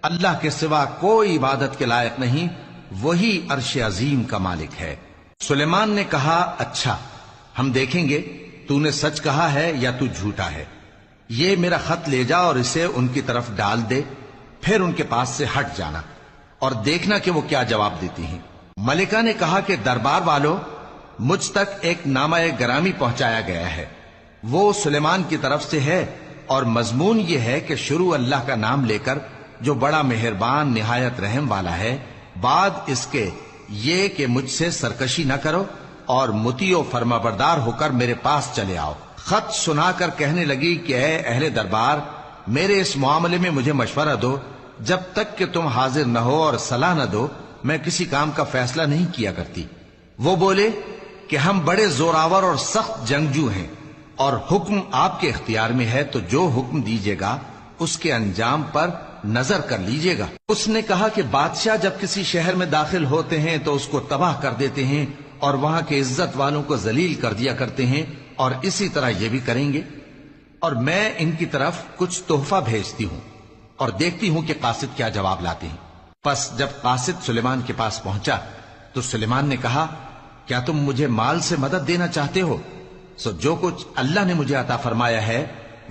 اللہ کے سوا کوئی عبادت کے لائق نہیں، وہی عرش عظیم کا مالک ہے۔ سلیمان نے کہا اچھا، ہم دیکھیں گے تو نے سچ کہا ہے یا تو جھوٹا ہے۔ یہ میرا خط لے جا اور اسے ان کی طرف ڈال دے، پھر ان کے پاس سے ہٹ جانا اور دیکھنا کہ وہ کیا جواب دیتی ہیں۔ ملکہ نے کہا کہ دربار والوں، مجھ تک ایک نامہ گرامی پہنچایا گیا ہے، وہ سلیمان کی طرف سے ہے، اور مضمون یہ ہے کہ شروع اللہ کا نام لے کر جو بڑا مہربان نہایت رحم والا ہے، بعد اس کے یہ کہ مجھ سے سرکشی نہ کرو اور مطیع و فرما بردار ہو کر میرے پاس چلے آؤ۔ خط سنا کر کہنے لگی کہ اے اہل دربار، میرے اس معاملے میں مجھے مشورہ دو، جب تک کہ تم حاضر نہ ہو اور صلاح نہ دو میں کسی کام کا فیصلہ نہیں کیا کرتی۔ وہ بولے کہ ہم بڑے زوراور اور سخت جنگجو ہیں، اور حکم آپ کے اختیار میں ہے، تو جو حکم دیجیے گا اس کے انجام پر نظر کر لیجیے گا۔ اس نے کہا کہ بادشاہ جب کسی شہر میں داخل ہوتے ہیں تو اس کو تباہ کر دیتے ہیں اور وہاں کے عزت والوں کو ذلیل کر دیا کرتے ہیں، اور اسی طرح یہ بھی کریں گے، اور میں ان کی طرف کچھ تحفہ بھیجتی ہوں اور دیکھتی ہوں کہ قاصد کیا جواب لاتے ہیں۔ پس جب قاصد سلیمان کے پاس پہنچا تو سلیمان نے کہا کیا تم مجھے مال سے مدد دینا چاہتے ہو؟ سو جو کچھ اللہ نے مجھے عطا فرمایا ہے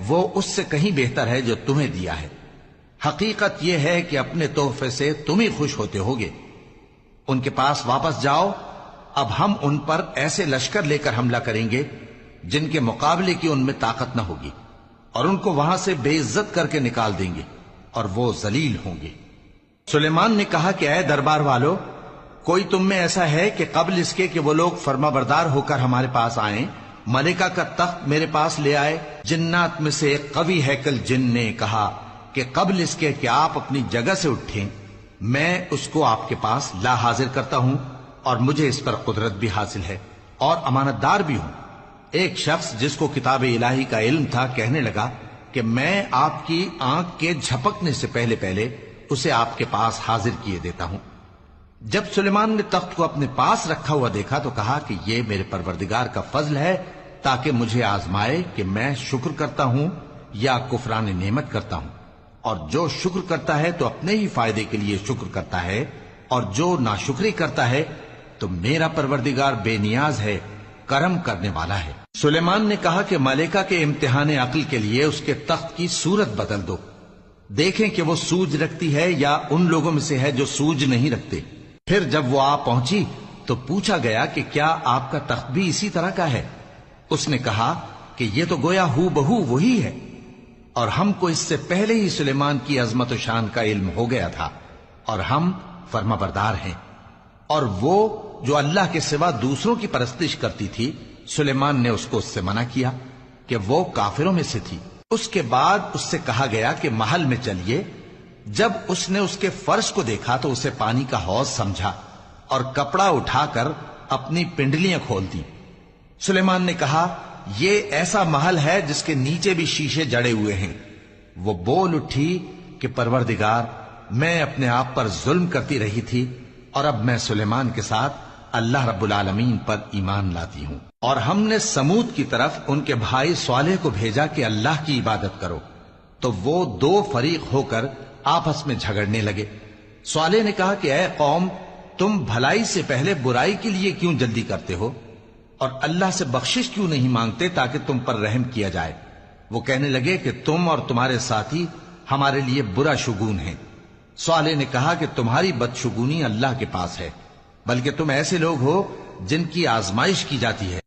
وہ اس سے کہیں بہتر ہے جو تمہیں دیا ہے۔ حقیقت یہ ہے کہ اپنے تحفے سے تم ہی خوش ہوتے ہوگے۔ ان کے پاس واپس جاؤ، اب ہم ان پر ایسے لشکر لے کر حملہ کریں گے جن کے مقابلے کی ان میں طاقت نہ ہوگی، اور ان کو وہاں سے بے عزت کر کے نکال دیں گے اور وہ ذلیل ہوں گے۔ سلیمان نے کہا کہ اے دربار والو، کوئی تم میں ایسا ہے کہ قبل اس کے کہ وہ لوگ فرما بردار ہو کر ہمارے پاس آئیں، ملکہ کا تخت میرے پاس لے آئے؟ جنات میں سے ایک قوی ہیکل جن نے کہا کہ قبل اس کے کہ آپ اپنی جگہ سے اٹھیں میں اس کو آپ کے پاس لا حاضر کرتا ہوں، اور مجھے اس پر قدرت بھی حاصل ہے اور امانت دار بھی ہوں۔ ایک شخص جس کو کتاب الہی کا علم تھا کہنے لگا کہ میں آپ کی آنکھ کے جھپکنے سے پہلے پہلے اسے آپ کے پاس حاضر کیے دیتا ہوں۔ جب سلیمان نے تخت کو اپنے پاس رکھا ہوا دیکھا تو کہا کہ یہ میرے پروردگار کا فضل ہے تاکہ مجھے آزمائے کہ میں شکر کرتا ہوں یا کفران نعمت کرتا ہوں، اور جو شکر کرتا ہے تو اپنے ہی فائدے کے لیے شکر کرتا ہے، اور جو ناشکری کرتا ہے تو میرا پروردگار بے نیاز ہے، کرم کرنے والا ہے۔ سلیمان نے کہا کہ ملکہ کے امتحان عقل کے لیے اس کے تخت کی صورت بدل دو، دیکھیں کہ وہ سوج رکھتی ہے یا ان لوگوں میں سے ہے جو سوج نہیں رکھتے۔ پھر جب وہ آ پہنچی تو پوچھا گیا کہ کیا آپ کا تخت بھی اسی طرح کا ہے؟ اس نے کہا کہ یہ تو گویا ہو بہو وہی ہے، اور ہم کو اس سے پہلے ہی سلیمان کی عظمت و شان کا علم ہو گیا تھا، اور ہم فرما بردار ہیں۔ اور وہ جو اللہ کے سوا دوسروں کی پرستش کرتی تھی، سلیمان نے اس کو اس سے منع کیا کہ وہ کافروں میں سے تھی۔ اس کے بعد اس سے کہا گیا کہ محل میں چلیے۔ جب اس نے اس کے فرش کو دیکھا تو اسے پانی کا حوض سمجھا اور کپڑا اٹھا کر اپنی پنڈلیاں کھول دی۔ سلیمان نے کہا یہ ایسا محل ہے جس کے نیچے بھی شیشے جڑے ہوئے ہیں۔ وہ بول اٹھی کہ پروردگار، میں اپنے آپ پر ظلم کرتی رہی تھی، اور اب میں سلیمان کے ساتھ اللہ رب العالمین پر ایمان لاتی ہوں۔ اور ہم نے سمود کی طرف ان کے بھائی صالح کو بھیجا کہ اللہ کی عبادت کرو، تو وہ دو فریق ہو کر آپس میں جھگڑنے لگے۔ صالح نے کہا کہ اے قوم، تم بھلائی سے پہلے برائی کے لیے کیوں جلدی کرتے ہو، اور اللہ سے بخشش کیوں نہیں مانگتے تاکہ تم پر رحم کیا جائے؟ وہ کہنے لگے کہ تم اور تمہارے ساتھی ہمارے لیے برا شگون ہیں۔ صالح نے کہا کہ تمہاری بدشگونی اللہ کے پاس ہے، بلکہ تم ایسے لوگ ہو جن کی آزمائش کی جاتی ہے۔